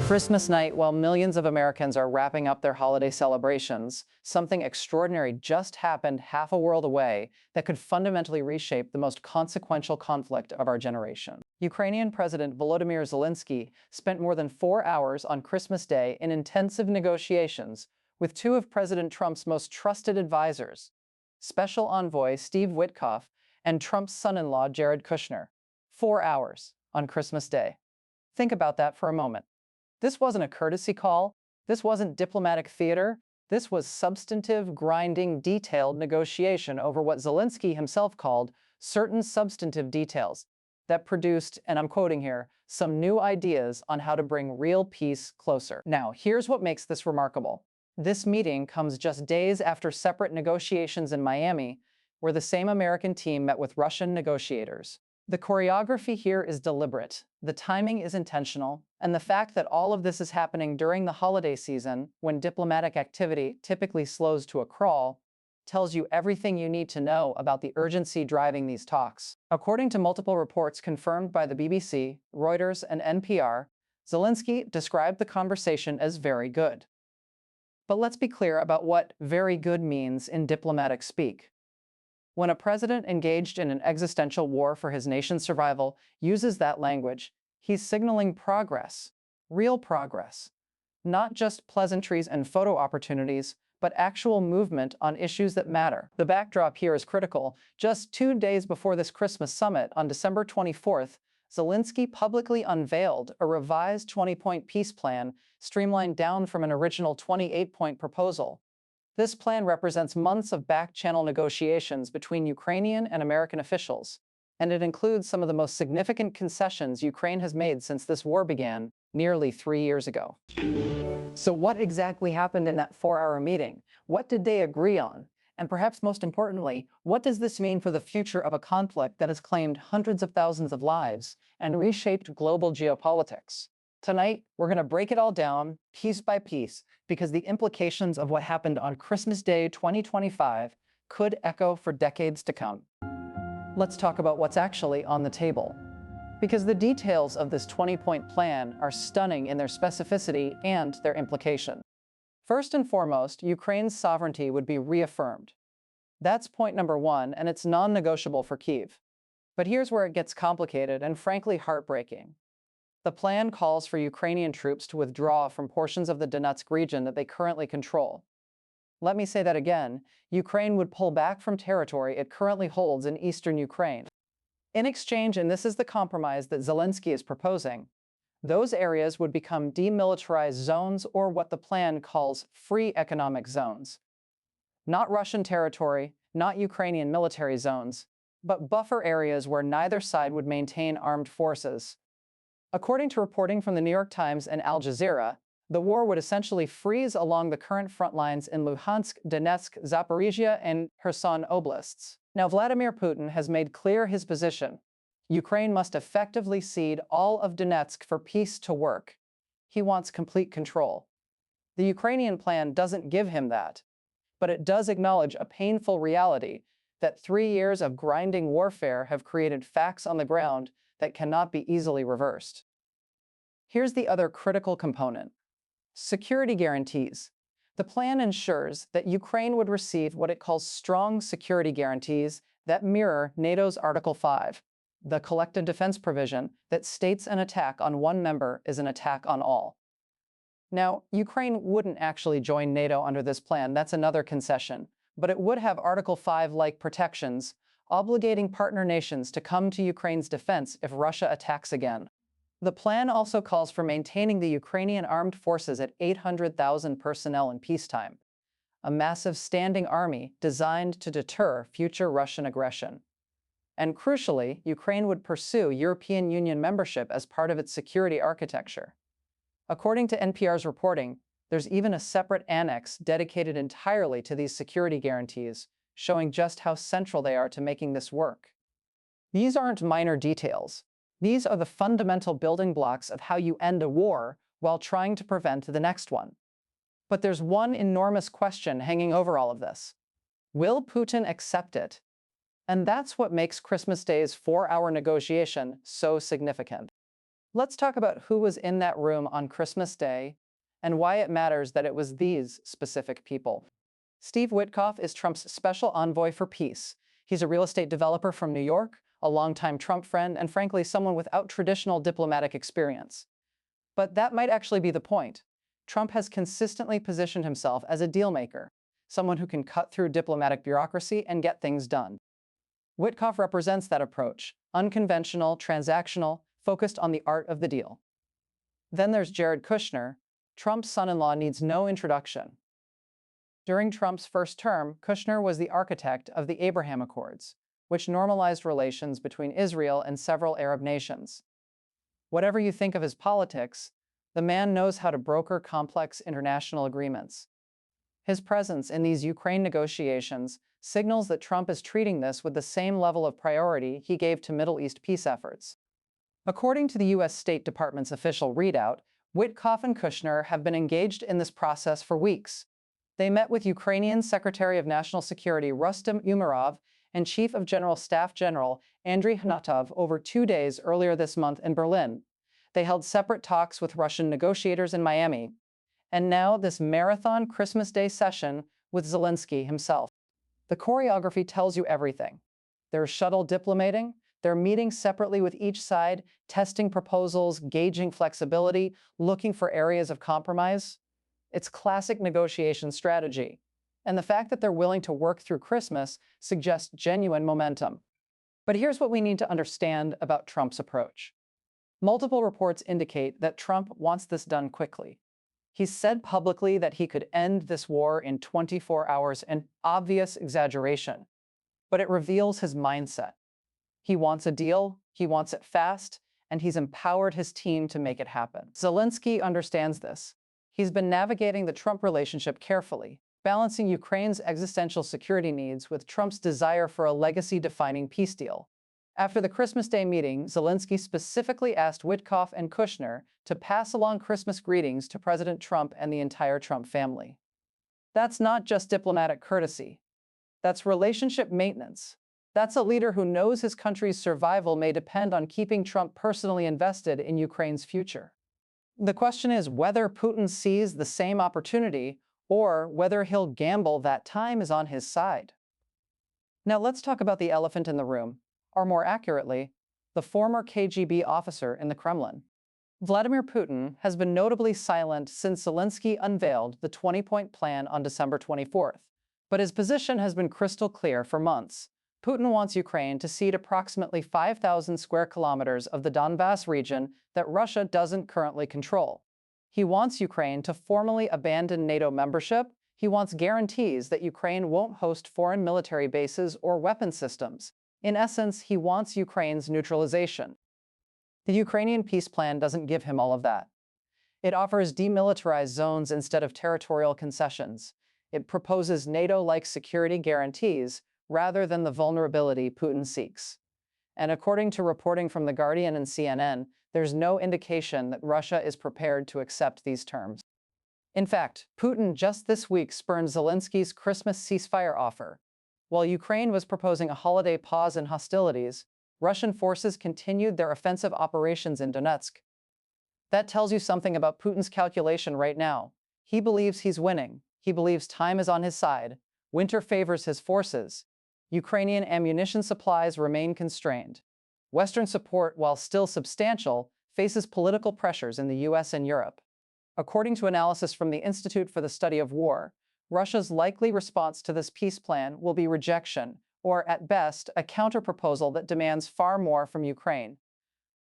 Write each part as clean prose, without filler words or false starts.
Christmas night, while millions of Americans are wrapping up their holiday celebrations, something extraordinary just happened half a world away that could fundamentally reshape the most consequential conflict of our generation. Ukrainian President Volodymyr Zelenskyy spent more than 4 hours on Christmas Day in intensive negotiations with two of President Trump's most trusted advisors, Special Envoy Steve Witkoff and Trump's son-in-law Jared Kushner. 4 hours on Christmas Day. Think about that for a moment. This wasn't a courtesy call. This wasn't diplomatic theater. This was substantive, grinding, detailed negotiation over what Zelenskyy himself called certain substantive details that produced, and I'm quoting here, some new ideas on how to bring real peace closer. Now, here's what makes this remarkable. This meeting comes just days after separate negotiations in Miami, where the same American team met with Russian negotiators. The choreography here is deliberate, the timing is intentional, and the fact that all of this is happening during the holiday season, when diplomatic activity typically slows to a crawl, tells you everything you need to know about the urgency driving these talks. According to multiple reports confirmed by the BBC, Reuters, and NPR, Zelenskyy described the conversation as very good. But let's be clear about what very good means in diplomatic speak. When a president engaged in an existential war for his nation's survival uses that language, he's signaling progress, real progress, not just pleasantries and photo opportunities, but actual movement on issues that matter. The backdrop here is critical. Just 2 days before this Christmas summit, on December 24th, Zelenskyy publicly unveiled a revised 20-point peace plan, streamlined down from an original 28-point proposal. This plan represents months of back-channel negotiations between Ukrainian and American officials, and it includes some of the most significant concessions Ukraine has made since this war began nearly 3 years ago. So what exactly happened in that 4-hour meeting? What did they agree on? And perhaps most importantly, what does this mean for the future of a conflict that has claimed hundreds of thousands of lives and reshaped global geopolitics? Tonight, we're going to break it all down, piece by piece, because the implications of what happened on Christmas Day 2025 could echo for decades to come. Let's talk about what's actually on the table. Because the details of this 20-point plan are stunning in their specificity and their implication. First and foremost, Ukraine's sovereignty would be reaffirmed. That's point number one, and it's non-negotiable for Kyiv. But here's where it gets complicated and frankly heartbreaking. The plan calls for Ukrainian troops to withdraw from portions of the Donetsk region that they currently control. Let me say that again. Ukraine would pull back from territory it currently holds in eastern Ukraine. In exchange, and this is the compromise that Zelenskyy is proposing, those areas would become demilitarized zones, or what the plan calls free economic zones. Not Russian territory, not Ukrainian military zones, but buffer areas where neither side would maintain armed forces. According to reporting from the New York Times and Al Jazeera, the war would essentially freeze along the current front lines in Luhansk, Donetsk, Zaporizhia, and Kherson oblasts. Now, Vladimir Putin has made clear his position. Ukraine must effectively cede all of Donetsk for peace to work. He wants complete control. The Ukrainian plan doesn't give him that, but it does acknowledge a painful reality that 3 years of grinding warfare have created facts on the ground that cannot be easily reversed. Here's the other critical component: security guarantees. The plan ensures that Ukraine would receive what it calls strong security guarantees that mirror NATO's Article 5, the collective defense provision that states an attack on one member is an attack on all. Now, Ukraine wouldn't actually join NATO under this plan, that's another concession, but it would have Article 5-like protections, obligating partner nations to come to Ukraine's defense if Russia attacks again. The plan also calls for maintaining the Ukrainian armed forces at 800,000 personnel in peacetime, a massive standing army designed to deter future Russian aggression. And crucially, Ukraine would pursue European Union membership as part of its security architecture. According to NPR's reporting, there's even a separate annex dedicated entirely to these security guarantees, showing just how central they are to making this work. These aren't minor details. These are the fundamental building blocks of how you end a war while trying to prevent the next one. But there's one enormous question hanging over all of this. Will Putin accept it? And that's what makes Christmas Day's 4-hour negotiation so significant. Let's talk about who was in that room on Christmas Day and why it matters that it was these specific people. Steve Witkoff is Trump's special envoy for peace. He's a real estate developer from New York, a longtime Trump friend, and frankly, someone without traditional diplomatic experience. But that might actually be the point. Trump has consistently positioned himself as a dealmaker, someone who can cut through diplomatic bureaucracy and get things done. Witkoff represents that approach, unconventional, transactional, focused on the art of the deal. Then there's Jared Kushner. Trump's son-in-law needs no introduction. During Trump's first term, Kushner was the architect of the Abraham Accords, which normalized relations between Israel and several Arab nations. Whatever you think of his politics, the man knows how to broker complex international agreements. His presence in these Ukraine negotiations signals that Trump is treating this with the same level of priority he gave to Middle East peace efforts. According to the U.S. State Department's official readout, Witkoff and Kushner have been engaged in this process for weeks. They met with Ukrainian Secretary of National Security Rustem Umerov and Chief of General Staff General Andriy Khnatov over 2 days earlier this month in Berlin. They held separate talks with Russian negotiators in Miami. And now this marathon Christmas Day session with Zelenskyy himself. The choreography tells you everything. There's shuttle diplomating, they're meeting separately with each side, testing proposals, gauging flexibility, looking for areas of compromise. It's classic negotiation strategy. And the fact that they're willing to work through Christmas suggests genuine momentum. But here's what we need to understand about Trump's approach. Multiple reports indicate that Trump wants this done quickly. He's said publicly that he could end this war in 24 hours, an obvious exaggeration. But it reveals his mindset. He wants a deal, he wants it fast, and he's empowered his team to make it happen. Zelenskyy understands this. He's been navigating the Trump relationship carefully, balancing Ukraine's existential security needs with Trump's desire for a legacy-defining peace deal. After the Christmas Day meeting, Zelenskyy specifically asked Witkoff and Kushner to pass along Christmas greetings to President Trump and the entire Trump family. That's not just diplomatic courtesy. That's relationship maintenance. That's a leader who knows his country's survival may depend on keeping Trump personally invested in Ukraine's future. The question is whether Putin sees the same opportunity or whether he'll gamble that time is on his side. Now let's talk about the elephant in the room, or more accurately, the former KGB officer in the Kremlin. Vladimir Putin has been notably silent since Zelenskyy unveiled the 20-point plan on December 24th, but his position has been crystal clear for months. Putin wants Ukraine to cede approximately 5,000 square kilometers of the Donbass region that Russia doesn't currently control. He wants Ukraine to formally abandon NATO membership. He wants guarantees that Ukraine won't host foreign military bases or weapon systems. In essence, he wants Ukraine's neutralization. The Ukrainian peace plan doesn't give him all of that. It offers demilitarized zones instead of territorial concessions. It proposes NATO-like security guarantees rather than the vulnerability Putin seeks. And according to reporting from The Guardian and CNN, there's no indication that Russia is prepared to accept these terms. In fact, Putin just this week spurned Zelenskyy's Christmas ceasefire offer. While Ukraine was proposing a holiday pause in hostilities, Russian forces continued their offensive operations in Donetsk. That tells you something about Putin's calculation right now. He believes he's winning. He believes time is on his side. Winter favors his forces. Ukrainian ammunition supplies remain constrained. Western support, while still substantial, faces political pressures in the US and Europe. According to analysis from the Institute for the Study of War, Russia's likely response to this peace plan will be rejection, or at best, a counterproposal that demands far more from Ukraine.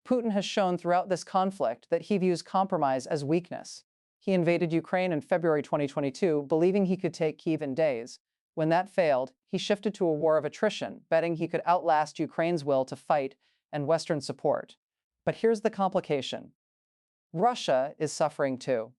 Putin has shown throughout this conflict that he views compromise as weakness. He invaded Ukraine in February 2022, believing he could take Kyiv in days. When that failed, he shifted to a war of attrition, betting he could outlast Ukraine's will to fight and Western support. But here's the complication. Russia is suffering too.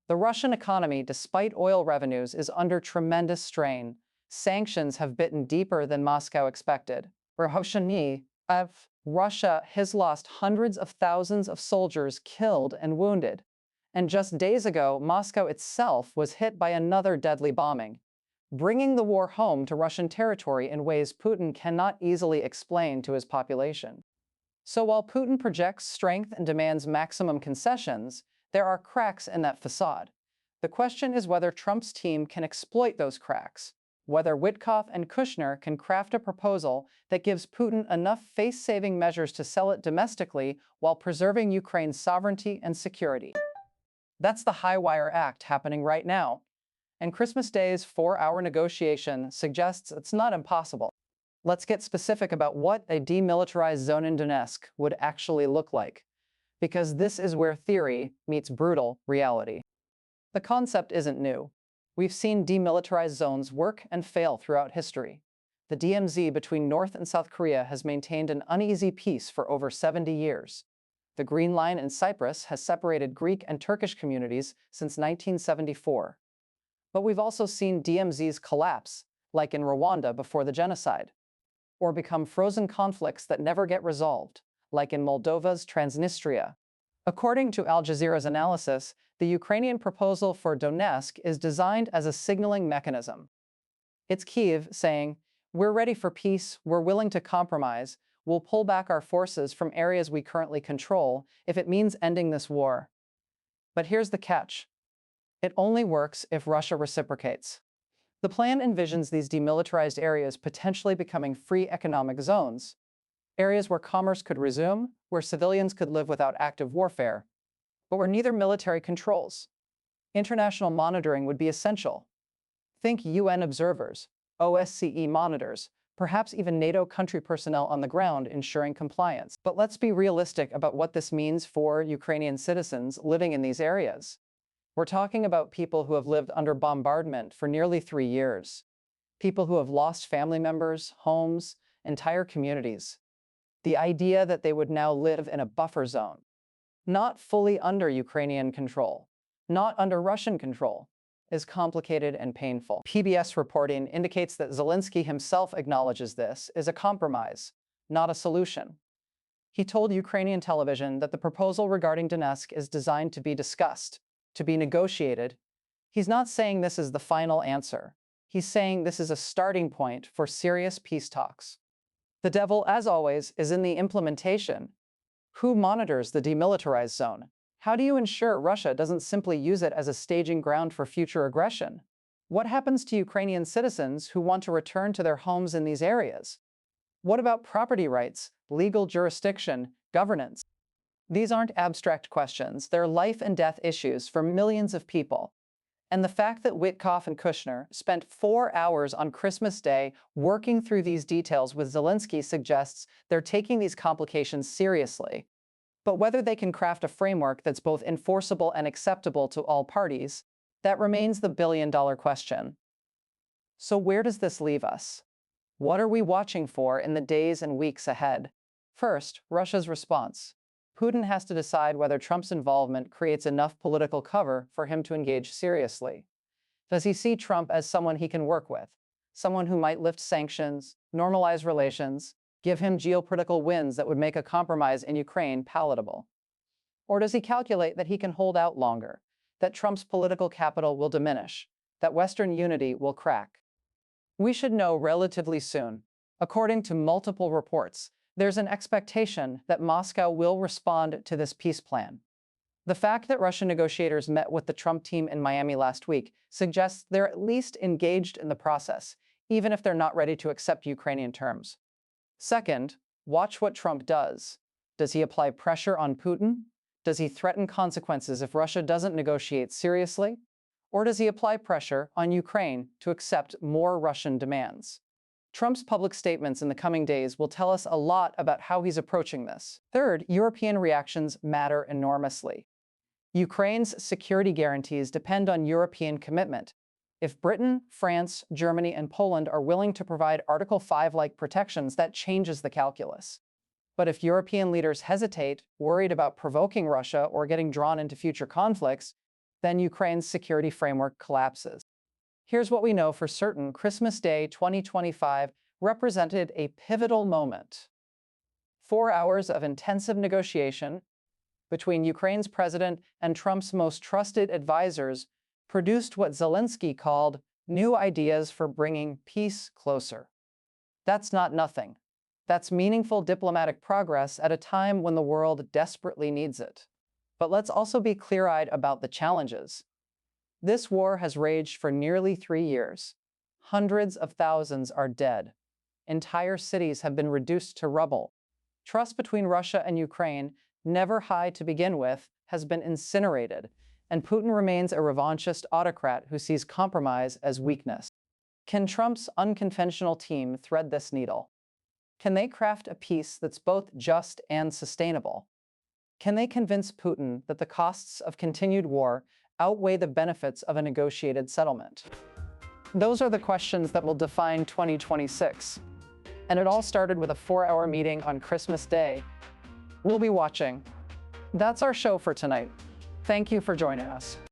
The Russian economy, despite oil revenues, is under tremendous strain. Sanctions have bitten deeper than Moscow expected. Russia has lost hundreds of thousands of soldiers killed and wounded. And just days ago, Moscow itself was hit by another deadly bombing, bringing the war home to Russian territory in ways Putin cannot easily explain to his population. So while Putin projects strength and demands maximum concessions, there are cracks in that facade. The question is whether Trump's team can exploit those cracks, whether Witkoff and Kushner can craft a proposal that gives Putin enough face-saving measures to sell it domestically while preserving Ukraine's sovereignty and security. That's the high-wire act happening right now. And Christmas Day's 4-hour negotiation suggests it's not impossible. Let's get specific about what a demilitarized zone in Donetsk would actually look like, because this is where theory meets brutal reality. The concept isn't new. We've seen demilitarized zones work and fail throughout history. The DMZ between North and South Korea has maintained an uneasy peace for over 70 years. The Green Line in Cyprus has separated Greek and Turkish communities since 1974. But we've also seen DMZs collapse, like in Rwanda before the genocide, or become frozen conflicts that never get resolved, like in Moldova's Transnistria. According to Al Jazeera's analysis, the Ukrainian proposal for Donetsk is designed as a signaling mechanism. It's Kyiv saying, "We're ready for peace, we're willing to compromise, we'll pull back our forces from areas we currently control if it means ending this war." But here's the catch. It only works if Russia reciprocates. The plan envisions these demilitarized areas potentially becoming free economic zones, areas where commerce could resume, where civilians could live without active warfare, but where neither military controls. International monitoring would be essential. Think UN observers, OSCE monitors, perhaps even NATO country personnel on the ground ensuring compliance. But let's be realistic about what this means for Ukrainian citizens living in these areas. We're talking about people who have lived under bombardment for nearly 3 years, people who have lost family members, homes, entire communities. The idea that they would now live in a buffer zone, not fully under Ukrainian control, not under Russian control, is complicated and painful. PBS reporting indicates that Zelenskyy himself acknowledges this is a compromise, not a solution. He told Ukrainian television that the proposal regarding Donetsk is designed to be discussed, to be negotiated. He's not saying this is the final answer. He's saying this is a starting point for serious peace talks. The devil, as always, is in the implementation. Who monitors the demilitarized zone? How do you ensure Russia doesn't simply use it as a staging ground for future aggression? What happens to Ukrainian citizens who want to return to their homes in these areas? What about property rights, legal jurisdiction, governance? These aren't abstract questions. They're life and death issues for millions of people. And the fact that Witkoff and Kushner spent 4 hours on Christmas Day working through these details with Zelenskyy suggests they're taking these complications seriously. But whether they can craft a framework that's both enforceable and acceptable to all parties, that remains the billion-dollar question. So where does this leave us? What are we watching for in the days and weeks ahead? First, Russia's response. Putin has to decide whether Trump's involvement creates enough political cover for him to engage seriously. Does he see Trump as someone he can work with, someone who might lift sanctions, normalize relations, give him geopolitical wins that would make a compromise in Ukraine palatable? Or does he calculate that he can hold out longer, that Trump's political capital will diminish, that Western unity will crack? We should know relatively soon. According to multiple reports, there's an expectation that Moscow will respond to this peace plan. The fact that Russian negotiators met with the Trump team in Miami last week suggests they're at least engaged in the process, even if they're not ready to accept Ukrainian terms. Second, watch what Trump does. Does he apply pressure on Putin? Does he threaten consequences if Russia doesn't negotiate seriously? Or does he apply pressure on Ukraine to accept more Russian demands? Trump's public statements in the coming days will tell us a lot about how he's approaching this. Third, European reactions matter enormously. Ukraine's security guarantees depend on European commitment. If Britain, France, Germany, and Poland are willing to provide Article 5-like protections, that changes the calculus. But if European leaders hesitate, worried about provoking Russia or getting drawn into future conflicts, then Ukraine's security framework collapses. Here's what we know for certain. Christmas Day 2025 represented a pivotal moment. 4 hours of intensive negotiation between Ukraine's president and Trump's most trusted advisors produced what Zelenskyy called new ideas for bringing peace closer. That's not nothing. That's meaningful diplomatic progress at a time when the world desperately needs it. But let's also be clear-eyed about the challenges. This war has raged for nearly 3 years. Hundreds of thousands are dead. Entire cities have been reduced to rubble. Trust between Russia and Ukraine, never high to begin with, has been incinerated, and Putin remains a revanchist autocrat who sees compromise as weakness. Can Trump's unconventional team thread this needle? Can they craft a peace that's both just and sustainable? Can they convince Putin that the costs of continued war outweigh the benefits of a negotiated settlement? Those are the questions that will define 2026. And it all started with a 4-hour meeting on Christmas Day. We'll be watching. That's our show for tonight. Thank you for joining us.